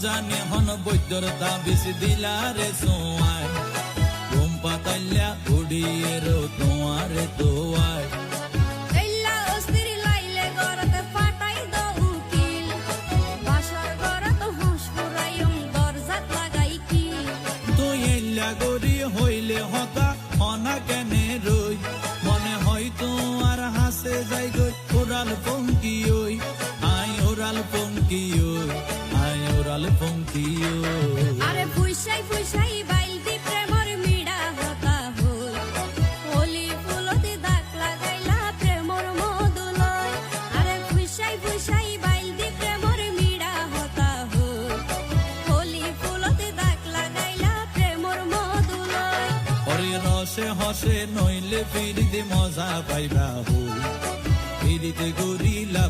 জানি হন বৈদ্যর তাবিজ দিলারে সোয়ায় ঘুম পাতাইলা উড়িয়ে রো তোমারে তোয়ায় গরি হইলে হতা অনা কেনে রই মনে হয় তোমার হাসে যাই গই ওরাল পঙ্কি ওই আই ওরাল পঙ্কি ওই আই ওরাল পঙ্কি ওই আরে ফুইসাই ফুইসাই বাইলতি প্রেমর মিডা হতা হই হোলি ফুলতে দাগ লাগাইলা প্রেমর মধুলয় আরে ফুইসাই ফুইসাই বাইলতি প্রেমর মিডা হতা হই হোলি ফুলতে দাগ লাগাইলা প্রেমর মধুলয় ওরে রসে হসে নইলে ফিরিতে মজা পাইবা হই ফিরিতে গরিলা